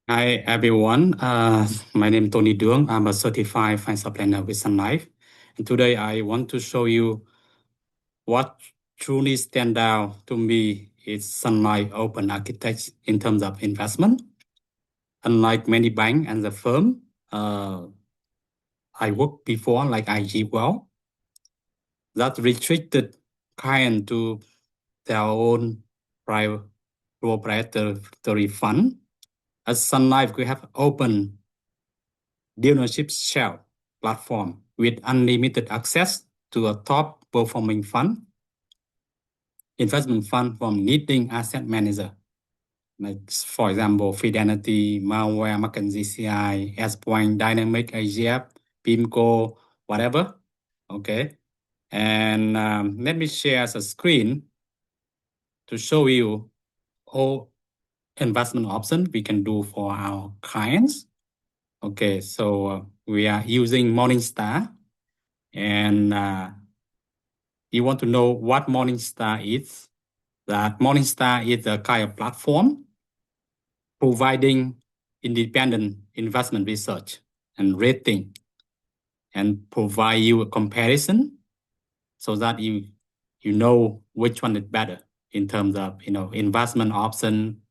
Hi everyone. My name is Tony Duong. I'm a certified financial planner with Sun Life. And today I want to show you what truly stand out to me is Sun Life open architecture in terms of investment. Unlike many banks and the firm I worked before, like IG Wealth, that restricted client to their own private proprietary fund. At Sun Life, we have open dealership shell platform with unlimited access to a top performing fund, investment fund from leading asset manager. Like for example, Fidelity, Mawer, Mackenzie, EdgePoint, Dynamic, AGF, PIMCO, whatever. Okay. And let me share the screen to show you all investment options we can do for our clients. Okay, so we are using Morningstar, and you want to know what Morningstar is. That Morningstar is a kind of platform providing independent investment research and rating, and provide you a comparison so that you know which one is better in terms of investment option,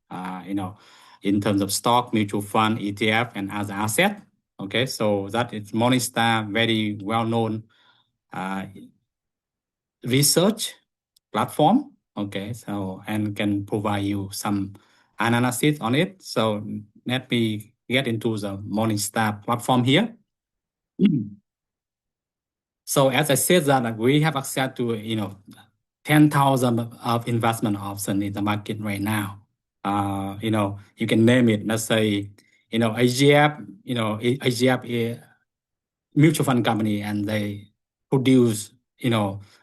in terms of stock, mutual fund, ETF, and other asset. Okay, so that is Morningstar, very well known research platform. Okay, so and can provide you some analysis on it. So let me get into the Morningstar platform here. So as I said that we have access to 10,000 of investment options in the market right now. You can name it. Let's say AGF. AGF is mutual fund company, and they produce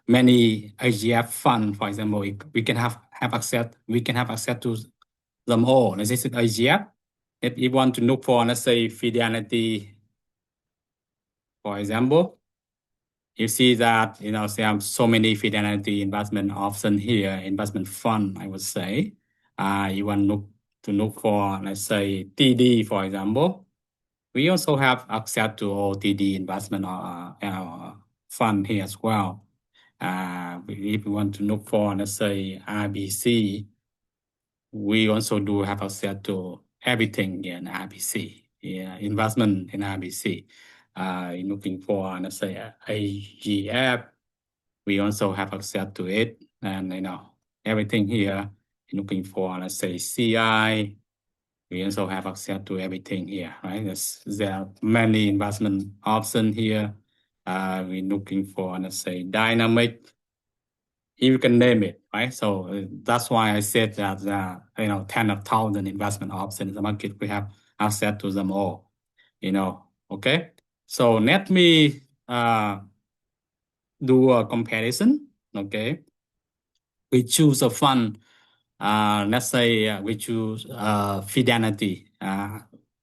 many IGF fund. For example, we can have access. We can have access to them all. This is IGF. If you want to look for, let's say, Fidelity, for example, you see that there are so many Fidelity investment options here, investment fund, I would say. You want to look for, let's say, TD, for example. We also have access to OTD investment fund here as well. If we want to look for, let's say, RBC, we also do have access to everything in RBC, investment in RBC. Looking for, let's say, AGF, we also have access to it, and everything here. Looking for, let's say, CI, we also have access to everything here, right? There are many investment options here. We're looking for, let's say, dynamic. You can name it, right? So that's why I said that 10,000 investment options in the market. We have access to them all. Okay. So let me do a comparison. Okay. We choose a fund. Let's say we choose Fidelity.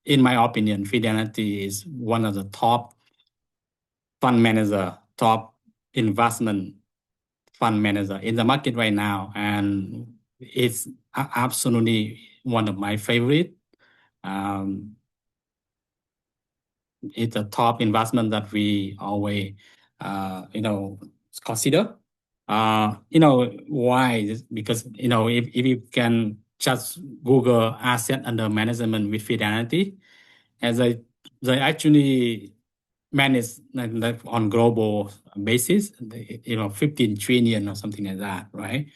In my opinion, Fidelity is one of the top fund manager, top investment fund manager in the market right now, and it's absolutely one of my favorite. It's a top investment that we always, consider. Why? Because if you can just Google asset under management with Fidelity, as they actually manage like on global basis, 15 trillion or something like that, right?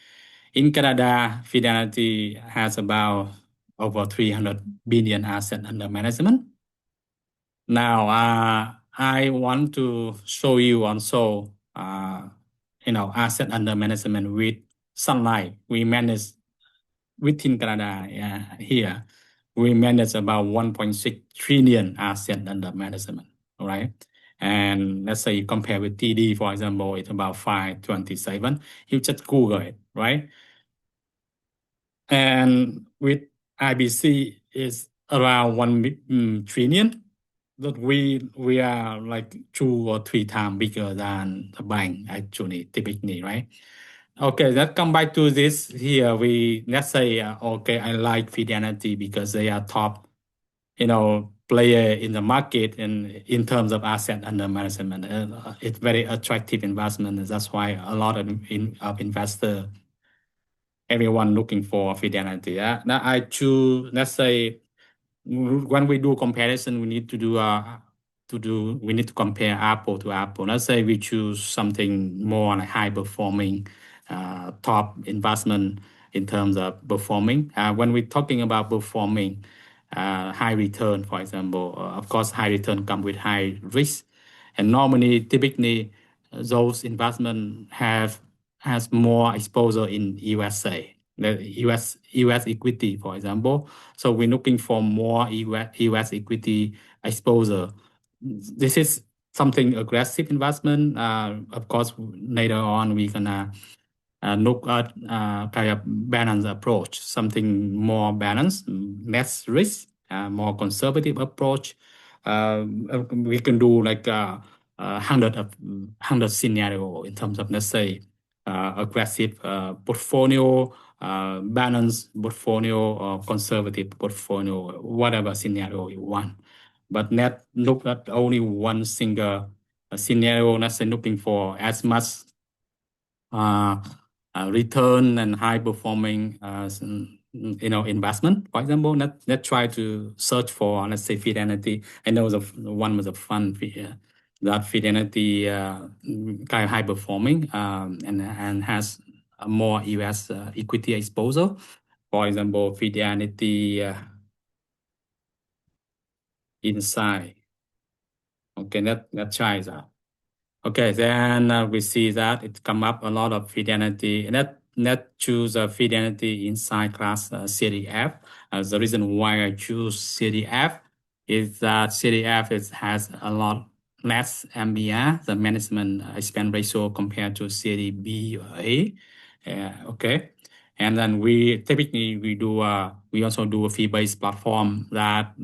In Canada, Fidelity has about over 300 billion asset under management. Now, I want to show you also, asset under management with Sun Life. We manage within Canada here. We manage about 1.6 trillion asset under management, all right? And let's say compare with TD, for example, it's about 527. You just Google it, right? And with IBC is around 1 trillion. That we are like 2 or 3 times bigger than the bank actually, typically, right? Okay, let's come back to this here. Let's say, okay, I like Fidelity because they are top player in the market and in terms of asset under management. It's very attractive investment. That's why a lot of investor, everyone looking for Fidelity. Now I choose, let's say, when we do comparison, we need we need to compare apple to apple. Let's say we choose something more like high performing, top investment in terms of performing. When we're talking about performing, high return, for example, of course, high return come with high risk, and normally, typically, those investment has more exposure in USA, the US equity, for example. So we're looking for more US equity exposure. This is something aggressive investment. Of course, later on we're gonna look at kind of balanced approach, something more balanced, less risk, more conservative approach. We can do like 100 scenario in terms of, let's say, aggressive portfolio, balanced portfolio, or conservative portfolio, whatever scenario you want. But not look at only one single scenario. Let's say looking for as much return and high performing investment. For example, let's try to search for, let's say, Fidelity. I know the one was a fund that Fidelity kind of high performing and has a more US equity exposure. For example, Fidelity inside. Okay, let's try that. Okay, then we see that it come up a lot of Fidelity. And let's choose a Fidelity inside class Series F. The reason why I choose Series F is that Series F has a lot less MBR, the management expense ratio, compared to Series B or A. Okay, and then we typically we also do a fee-based platform that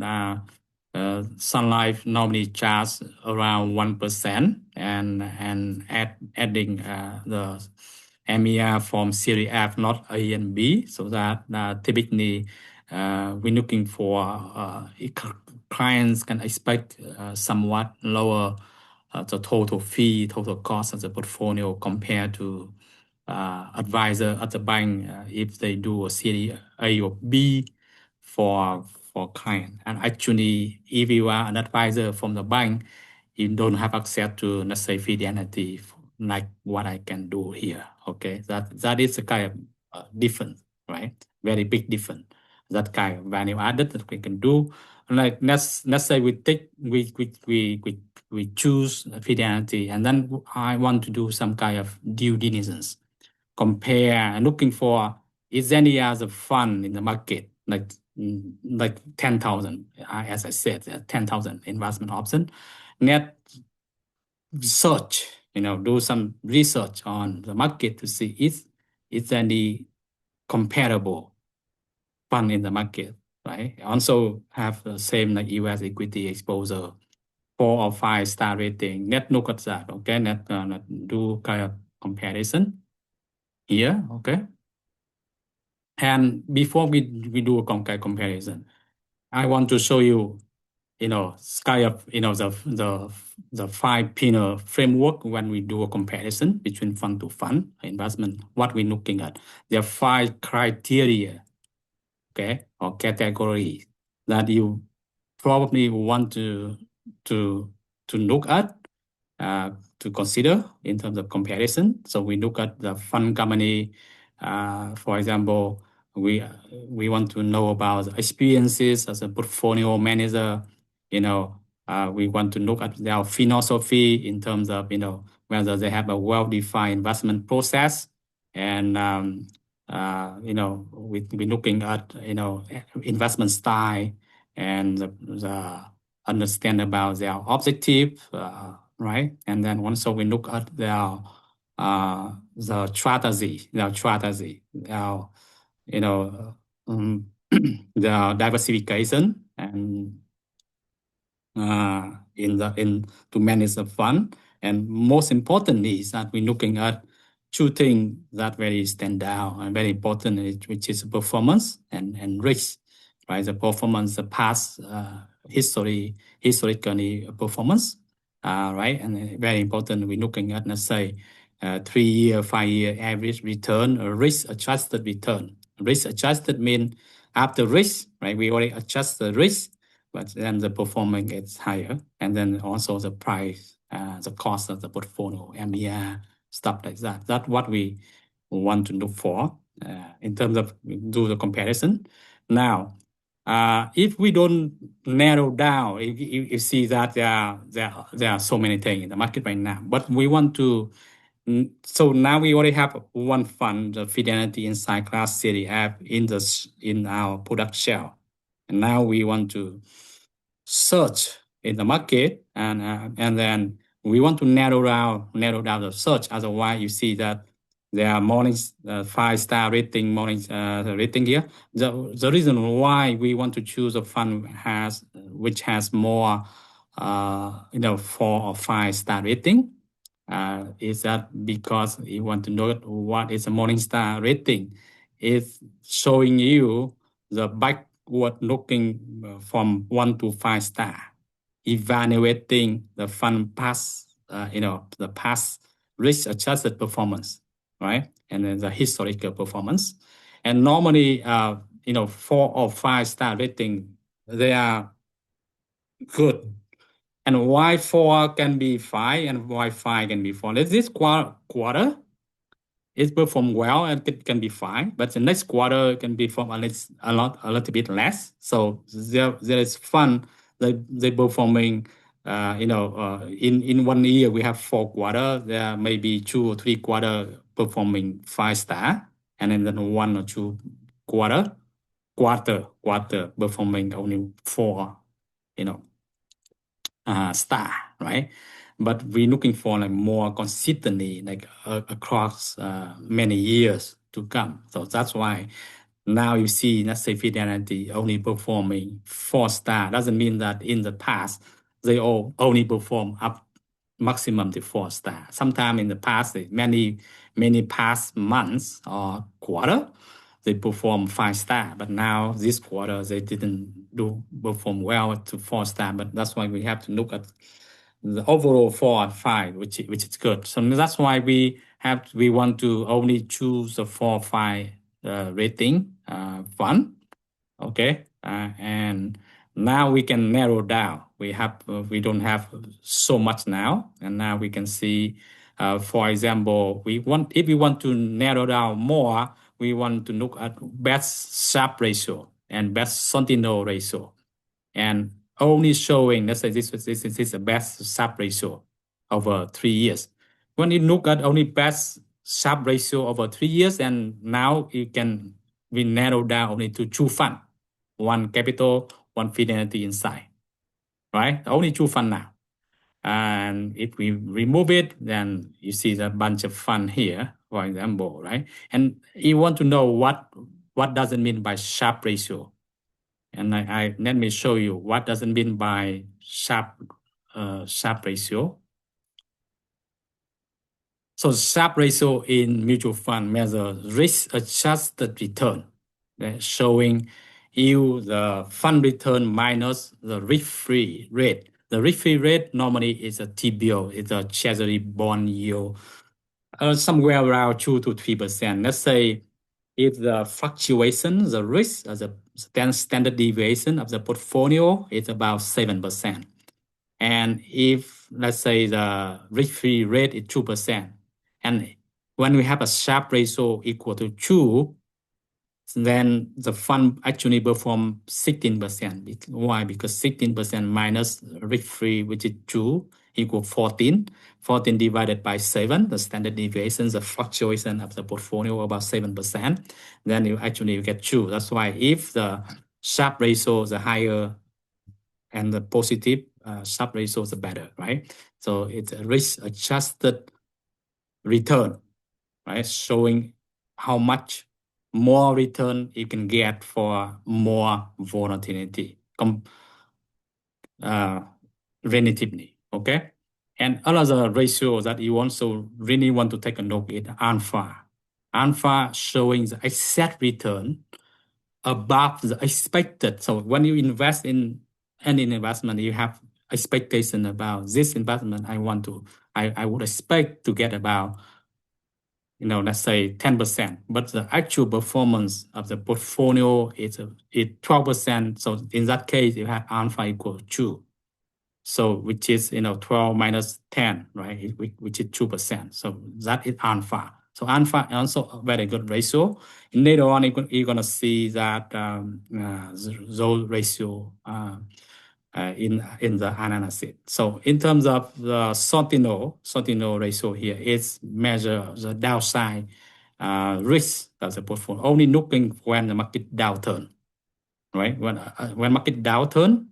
Sun Life normally charge around 1%, and adding the MER from Series F, not A and B, so that typically we're looking for clients can expect somewhat lower the total fee, total cost of the portfolio compared to advisor at the bank if they do a Series A or B for client. And actually, if you are an advisor from the bank, you don't have access to, let's say, Fidelity like what I can do here. Okay, that is a kind of difference, right? Very big difference. That kind of value added that we can do. Like let's say we choose Fidelity, and then I want to do some kind of due diligence, compare, looking for is any other fund in the market like 10,000, as I said, 10,000 investment option. Net search, do some research on the market to see is any comparable fund in the market, right? Also have the same like US equity exposure, 4 or 5 star rating. Let's look at that, okay? Let's do kind of comparison here, okay? And before we do a comparison, I want to show you, kind of, the 5 pillar framework when we do a comparison between fund to fund investment. What we're looking at, there are 5 criteria, okay, or categories that you probably want to look at, to consider in terms of comparison. So we look at the fund company. For example, we want to know about the experiences as a portfolio manager. We want to look at their philosophy in terms of whether they have a well-defined investment process, and we're looking at investment style and the understand about their objective, right? And then also we look at their the strategy, their the diversification and in to manage the fund. And most importantly is that we're looking at 2 things that very stand out and very important, which is performance and risk. right? The performance, the past historically performance, right? And very important, we're looking at, let's say, 3-year, 5-year average return, or risk-adjusted return. Risk-adjusted means after risk, right? We already adjust the risk, but then the performance gets higher. And then also the price, the cost of the portfolio, MER, stuff like that. That's what we want to look for in terms of do the comparison. Now, if we don't narrow down, if you see that there are so many things in the market right now, but we want to. So now we already have one fund, the Fidelity Inside Class Series F in our product shell, and now we want to search in the market, and then we want to narrow down the search. Otherwise, you see that there are morning 5-star rating, rating here. The reason why we want to choose a fund which has more 4 or 5-star rating is that because you want to know what is a Morningstar rating. It's showing you the backward looking from 1 to 5-star, evaluating the fund past, the past risk-adjusted performance, right? And then the historical performance. And normally, 4 or 5-star rating, they are good. And why 4 can be 5 and why 5 can be 4? This quarter, it performed well and it can be 5, but the next quarter can be from a little bit less. So there is fun. They performing, in 1 year we have 4 quarters. There may be 2 or 3 quarters performing 5-star, and then 1 or 2 quarter performing only 4, star, right? But we're looking for like more consistently, like across many years to come. So that's why now you see, let's say Fidelity only performing 4-star. Doesn't mean that in the past they all only perform up maximum to 4-star. Sometime in the past, many past months or quarter, they perform 5-star, but now this quarter they didn't perform well to 4-star. But that's why we have to look at the overall 4 and 5, which is good. So that's why we want to only choose the 4 or 5 rating fund. Okay, and now we can narrow down. We don't have so much now, and now we can see. For example, if we want to narrow down more, we want to look at best Sharpe ratio and best Sentinel ratio, and only showing, let's say this is the best Sharpe ratio over 3 years. When you look at only best Sharpe ratio over 3 years, and now we narrow down only to 2 funds, 1 Capital, 1 Fidelity Inside, right? Only 2 funds now. And if we remove it, then you see the bunch of fund here, for example, right? And you want to know what does it mean by Sharpe ratio. And let me show you what does it mean by Sharpe ratio. So Sharpe ratio in mutual fund measures risk-adjusted return, showing you the fund return minus the risk-free rate. The risk-free rate normally is a T-bill, it's a treasury bond yield, somewhere around 2 to 3%. Let's say if the fluctuation, the risk, the standard deviation of the portfolio is about 7%. And if, let's say, the risk-free rate is 2%, and when we have a Sharpe ratio equal to 2, then the fund actually perform 16%. Why? Because 16% minus risk-free, which is 2, equal 14. 14 divided by 7, the standard deviation, the fluctuation of the portfolio about 7%, then you get 2. That's why if the Sharpe ratio is higher and the positive Sharpe ratio is better, right? So it's a risk-adjusted return, right? Showing how much more return you can get for more volatility relatively, okay? And another ratio that you also really want to take a look at alpha. Alpha showing the exact return above the expected. So when you invest in any investment, you have expectation about this investment. I would expect to get about, let's say 10%, but the actual performance of the portfolio is 12%. So in that case, you have alpha equal 2. So which is 12 minus 10, right? Which is 2%. So that is alpha. So alpha also a very good ratio. And later on, you're gonna see that those ratio in the analysis. So in terms of the Sortino ratio here, it's measure the downside risk of the portfolio, only looking when the market downturn, right? When market downturn,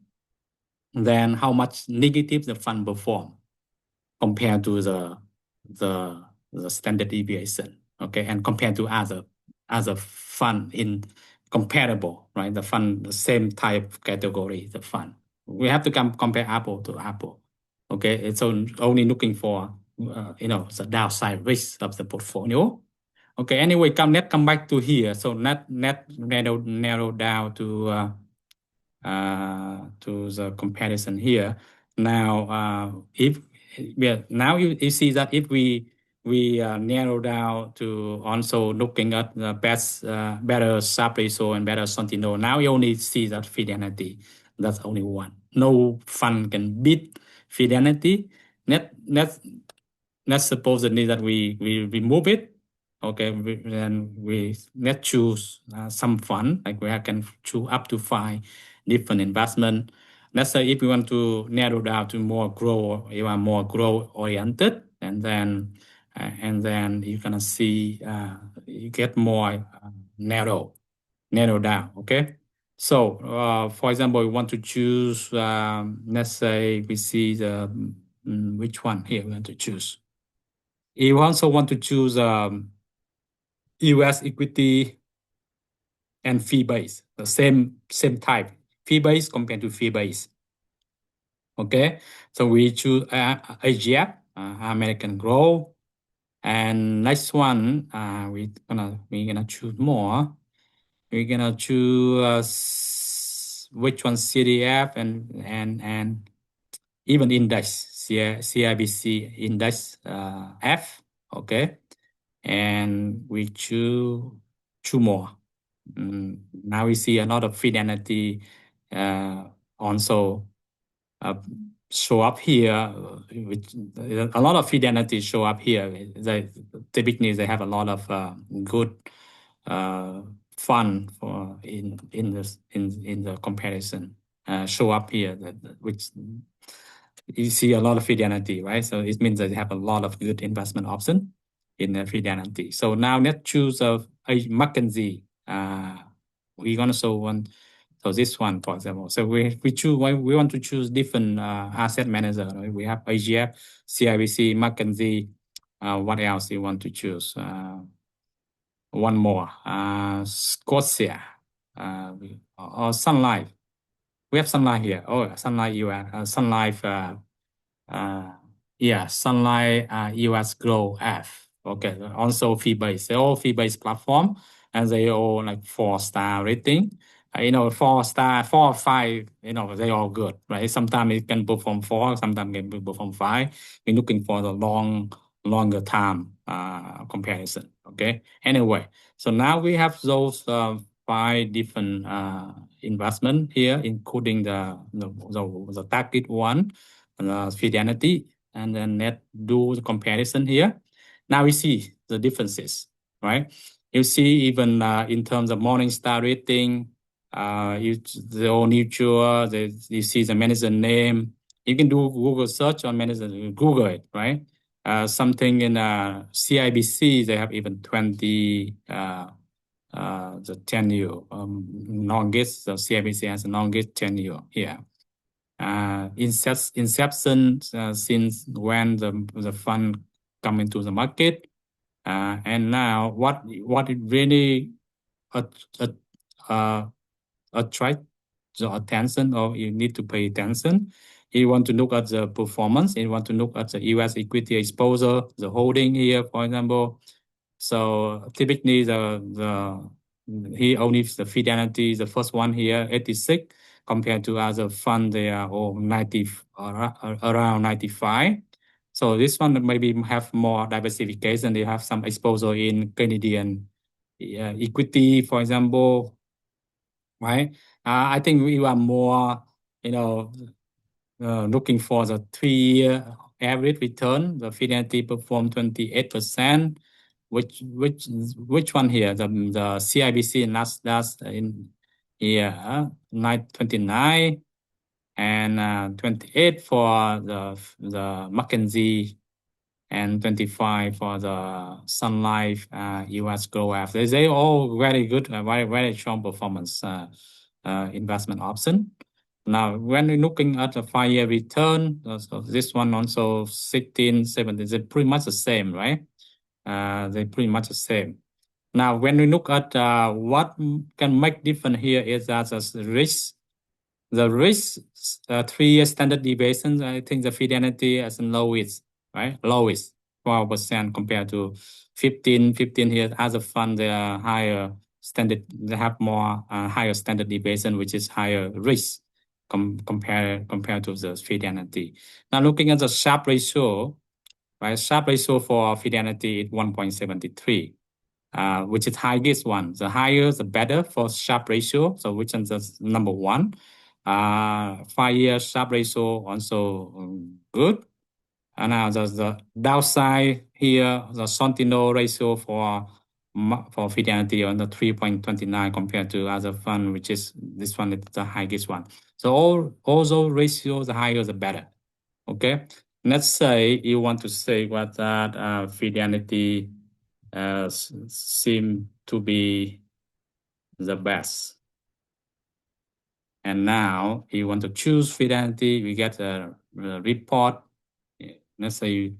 then how much negative the fund perform compared to the standard deviation, okay, and compared to other fund in comparable, right? The fund, the same type category, the fund. We have to compare apple to apple, okay? It's only looking for the downside risk of the portfolio. Okay. Anyway, come back to here. So net narrow down to the comparison here. Now, now you see that if we narrow down to also looking at the better Sharpe ratio and better Santino, now you only see that Fidelity. That's only one. No fund can beat Fidelity. Let's suppose that we remove it. Okay, then let's choose some fund, like we can choose up to 5 different investment. Let's say if you want to narrow down to more growth, you are more growth oriented, and then you're gonna see you get more narrow down. Okay, so for example, we want to choose. Let's say we see the which one here we want to choose. You also want to choose U.S. equity and fee base, the same type, fee base compared to fee base. Okay, so we choose AGF, American Growth, and next one we're gonna choose more. We're gonna choose which one, CDF and even index, CIBC index F. Okay, and we choose 2 more. Now we see a lot of Fidelity also show up here. Which a lot of Fidelity show up here. Typically they have a lot of good fund for in the comparison show up here, which you see a lot of Fidelity, right? So it means that they have a lot of good investment option in the Fidelity. So now let's choose a Mackenzie. We're gonna show one. So this one, for example. So we want to choose different asset manager. Right? We have AGF, CIBC, Mackenzie. What else you want to choose? One more. Scotia. Or Sun Life. We have Sun Life here. Oh, Sun Life US. Sun Life. Sun Life US Grow F. Okay, also fee-based. They're all fee-based platform, and they all like 4-star rating. 4-star, 4 or 5. They all good, right? Sometimes it can perform 4, sometimes it can perform 5. We're looking for the longer time comparison. Okay. Anyway, so now we have those 5 different investment here, including the target one, Fidelity, and then let's do the comparison here. Now we see the differences, right? You see even in terms of Morningstar rating, the all neutral, you see the manager name. You can do Google search on manager, Google it, right? Something in CIBC, they have even 20 the tenure longest. So CIBC has the longest tenure here. Inception since when the fund come into the market, and now what it really attract the attention, or you need to pay attention. You want to look at the performance. You want to look at the U.S. equity exposure, the holding here, for example. So typically the He only the Fidelity, the first one here, 86, compared to other fund, they are all 90, around 95. So this one maybe have more diversification. They have some exposure in Canadian equity, for example, right? I think we are more, looking for the 3-year average return. The Fidelity performed 28%. Which one here? The CIBC and that's in here, 29 and 28 for the Mackenzie and 25 for the Sun Life US Grow After. They all very good, very strong performance investment option. Now, when we're looking at the 5-year return, so this one also 16, 17, they're pretty much the same, right? They're pretty much the same. Now, when we look at what can make different here is that the risk, 3-year standard deviation, I think the Fidelity is lowest, right? Lowest, 12% compared to 15 here. As a fund, they are higher standard, they have more higher standard deviation, which is higher risk compared to the Fidelity. Now, looking at the Sharpe ratio, right? Sharpe ratio for Fidelity is 1.73. Which is highest one. The higher, the better for Sharpe ratio. So which is the number one. 5-year Sharpe ratio also good. And now the downside here, the Sentinel ratio for Fidelity on the 3.29 compared to other fund, which is this one is the highest one. So all those ratios, the higher the better. Okay. Let's say you want to say what that Fidelity seem to be the best. And now you want to choose Fidelity, we get a report. Let's say you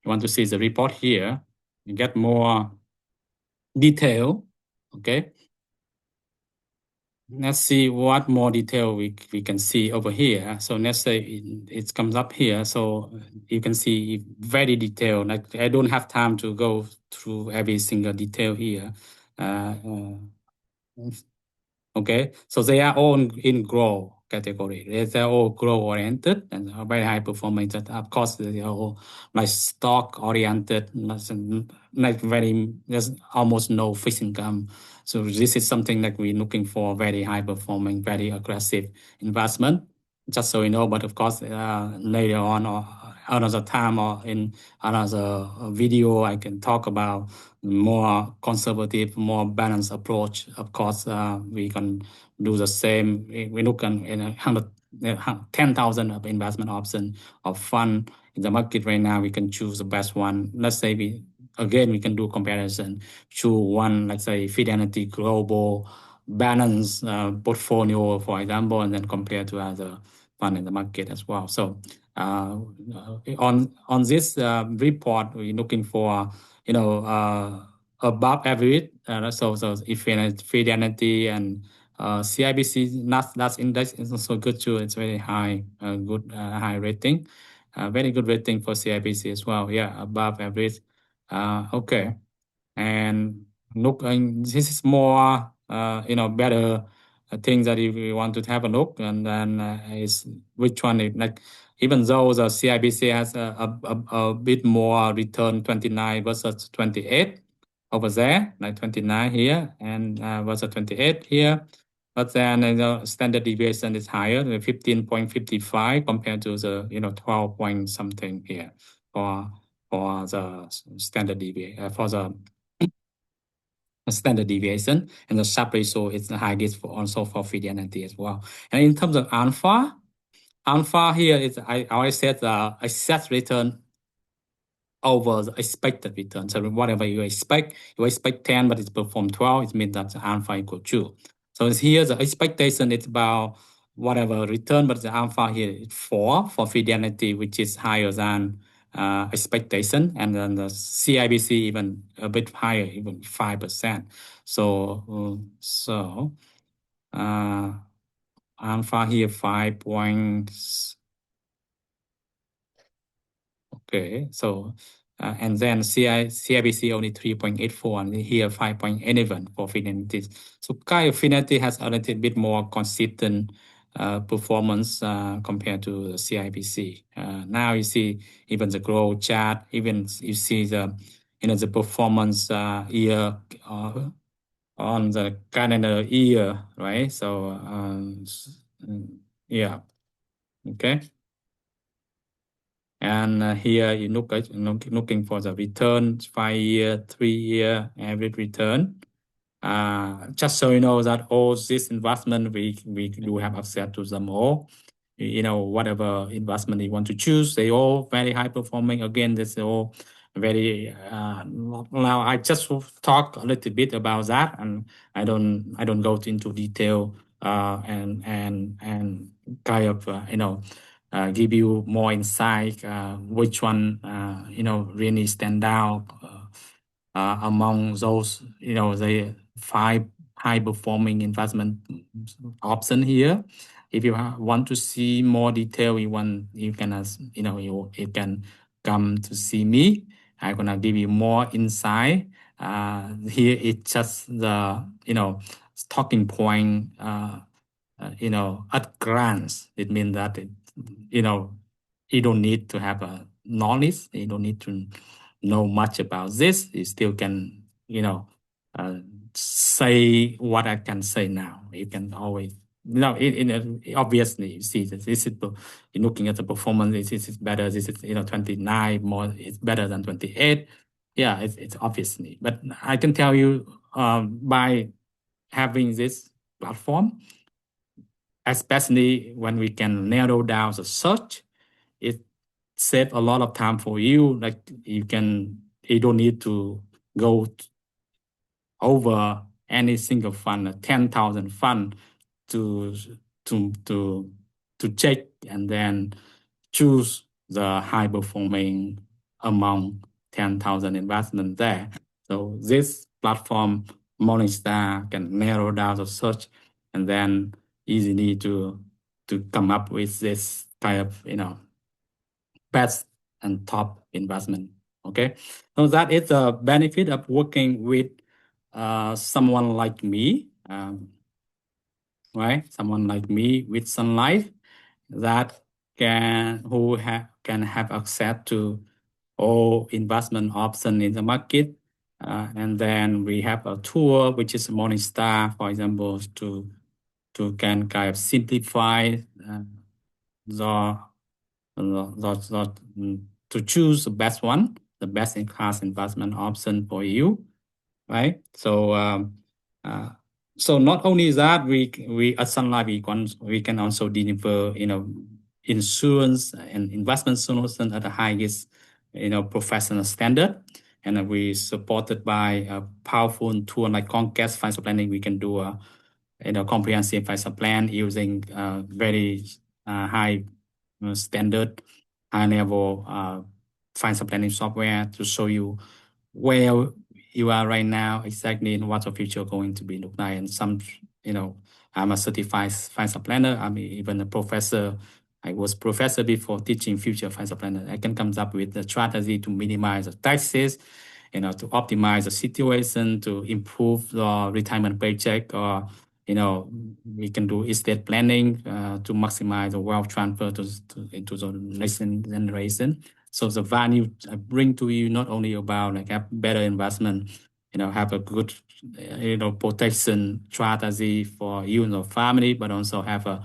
want to see the report here, you get more detail, okay? Let's see what more detail we can see over here. So let's say it comes up here. So you can see very detailed. Like I don't have time to go through every single detail here. Okay, so they are all in grow category. They're all grow oriented and are very high performance. Of course, they are all like stock oriented, like very, there's almost no fixed income. So this is something that we're looking for, very high performing, very aggressive investment. Just so you know, but of course, later on or another time or in another video, I can talk about more conservative, more balanced approach. Of course, we can do the same. We look in 10,000 of investment option of fund in the market right now. We can choose the best one. Let's say we can do comparison. Choose one, let's say Fidelity Global Balance portfolio, for example, and then compare to other fund in the market as well. So on this report, we're looking for above average. So if Fidelity and CIBC NASDAQ index is also good too. It's very high, good high rating, very good rating for CIBC as well. Yeah, above average. Okay, and look, this is more better things that if we want to have a look, and then is which one is like. Even though the CIBC has a bit more return, 29 versus 28 over there, like 29 here and versus 28 here. But then the standard deviation is higher, 15.55 compared to the 12 point something here for the standard deviation for the standard deviation, and the Sharpe ratio is the highest for also for Fidelity as well. And in terms of alpha here is I always said the excess return over the expected return. So whatever you expect 10, but it's performed 12, it means that the alpha equal 2. So here the expectation is about whatever return, but the alpha here is 4 for Fidelity, which is higher than expectation, and then the CIBC even a bit higher, even 5%. So alpha here 5 points. Okay, so and then CIBC only 3.84, and here 5.11 for Fidelity. So kind of Fidelity has a little bit more consistent performance compared to the CIBC. Now you see even the growth chart, even you see the the performance year on the calendar year, right? So yeah, okay. And here you looking for the return, 5-year, 3-year average return. Just so you know that all this investment, we do have access to them all. Whatever investment you want to choose, they all very high performing. Again, this all very now I just talk a little bit about that, and I don't go into detail and kind of give you more insight which one really stand out among those the 5 high performing investment option here. If you want to see more detail, you can you can come to see me. I'm gonna give you more insight. Here it's just the talking point. At glance, it means that you don't need to have a knowledge. You don't need to know much about this. You still can uh, say what I can say now. You can always obviously you see that this is you're looking at the performance. This is better. This is 29 more. It's better than 28. Yeah, it's obviously. But I can tell you by having this platform, especially when we can narrow down the search, it saves a lot of time for you. Like you don't need to go over any single fund, 10,000 fund to to to to check and then choose the high performing among 10,000 investments there. So this platform, Morningstar, can narrow down the search and then easily to come up with this kind of best and top investment. Okay, so that is the benefit of working with someone like me, right? Someone like me with Sun Life that can have access to all investment options in the market. And then we have a tool which is Morningstar, for example, to can kind of simplify the to choose the best one, the best in class investment option for you, right? So so not only that, we at Sun Life we can also deliver insurance and investment solution at the highest professional standard, and we supported by a powerful tool like Conquest Financial Planning. We can do a comprehensive financial plan using very high standard, high level financial planning software to show you where you are right now, exactly, and what the future going to be look like. And some, I'm a certified financial planner. I'm even a professor. I was professor before teaching future financial planner. I can come up with the strategy to minimize the taxes, to optimize the situation, to improve the retirement paycheck, or we can do estate planning to maximize the wealth transfer into the next generation. So the value I bring to you not only about like have better investment, have a good, protection strategy for you and your family, but also have a,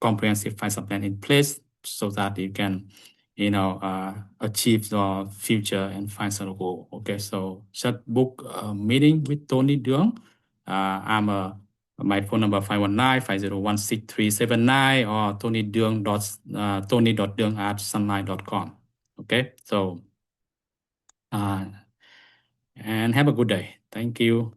comprehensive financial plan in place so that you can, achieve the future and financial goal. Okay, so just book a meeting with Tony Duong. My phone number 519-501-6379 or tony.duong@sunlight.com. Okay, so and have a good day. Thank you.